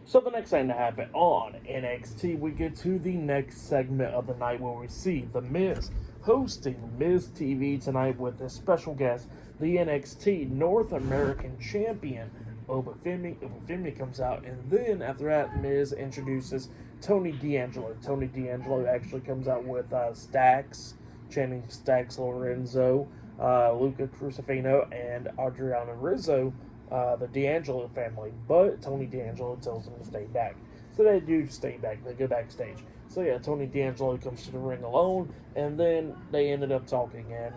So the next thing to happen on NXT, we get to the next segment of the night where we see The Miz hosting Miz TV tonight with a special guest, the NXT North American Champion, Oba Femi. Oba Femi comes out, and then after that, Miz introduces Tony D'Angelo. Tony D'Angelo actually comes out with Stax, chanting Stax Lorenzo, Luca Crucifino, and Adriana Rizzo, the D'Angelo family, but Tony D'Angelo tells them to stay back. So they do stay back. They go backstage. So yeah, Tony D'Angelo comes to the ring alone, and then they ended up talking. And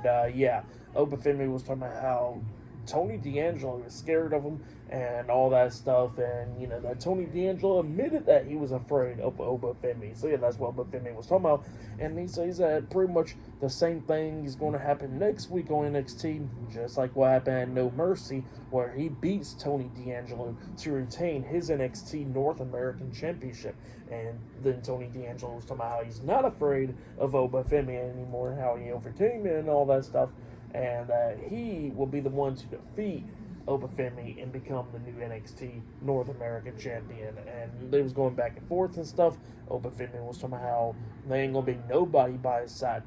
Oba Femi was talking about how Tony D'Angelo is scared of him and all that stuff, and that Tony D'Angelo admitted that he was afraid of Oba Femi. So yeah, that's what Oba Femi was talking about, and he says that pretty much the same thing is going to happen next week on NXT, just like what happened at No Mercy, where he beats Tony D'Angelo to retain his NXT North American Championship. And then Tony D'Angelo was talking about how he's not afraid of Oba Femi anymore, how he overcame it and all that stuff, and that he will be the one to defeat Oba Femi and become the new NXT North American Champion. And they was going back and forth and stuff. Oba Femi was talking about how there ain't going to be nobody by his side.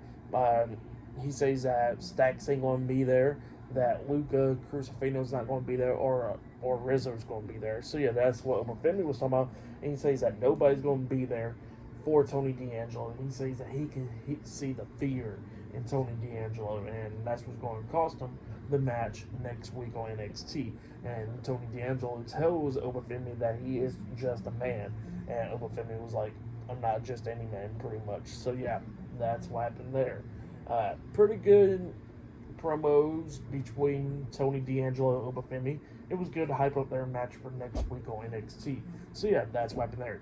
He says that Stax ain't going to be there, that Luca Crucifino's not going to be there, or Rizzo's going to be there. So yeah, that's what Oba Femi was talking about. And he says that nobody's going to be there for Tony D'Angelo. And he says that he can see the fear in Tony D'Angelo, and that's what's going to cost him the match next week on NXT. And Tony D'Angelo tells Oba Femi that he is just a man, and Oba Femi was like, I'm not just any man, pretty much. So yeah, that's what happened there. Pretty good promos between Tony D'Angelo and Oba Femi. It was good to hype up their match for next week on NXT. So yeah, that's what happened there.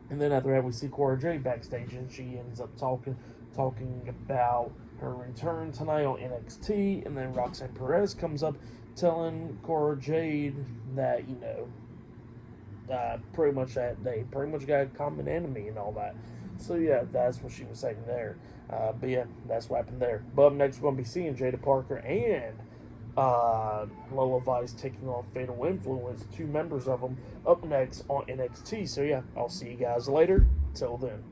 And then after that, we see Cora Jade backstage, and she ends up talking about her return tonight on NXT. And then Roxanne Perez comes up telling Cora Jade that, pretty much that they pretty much got a common enemy and all that. So yeah, that's what she was saying there. But yeah, that's what happened there. But up next, we're going to be seeing Jada Parker and Lola Vice taking on Fatal Influence, two members of them, up next on NXT. So yeah, I'll see you guys later. Till then.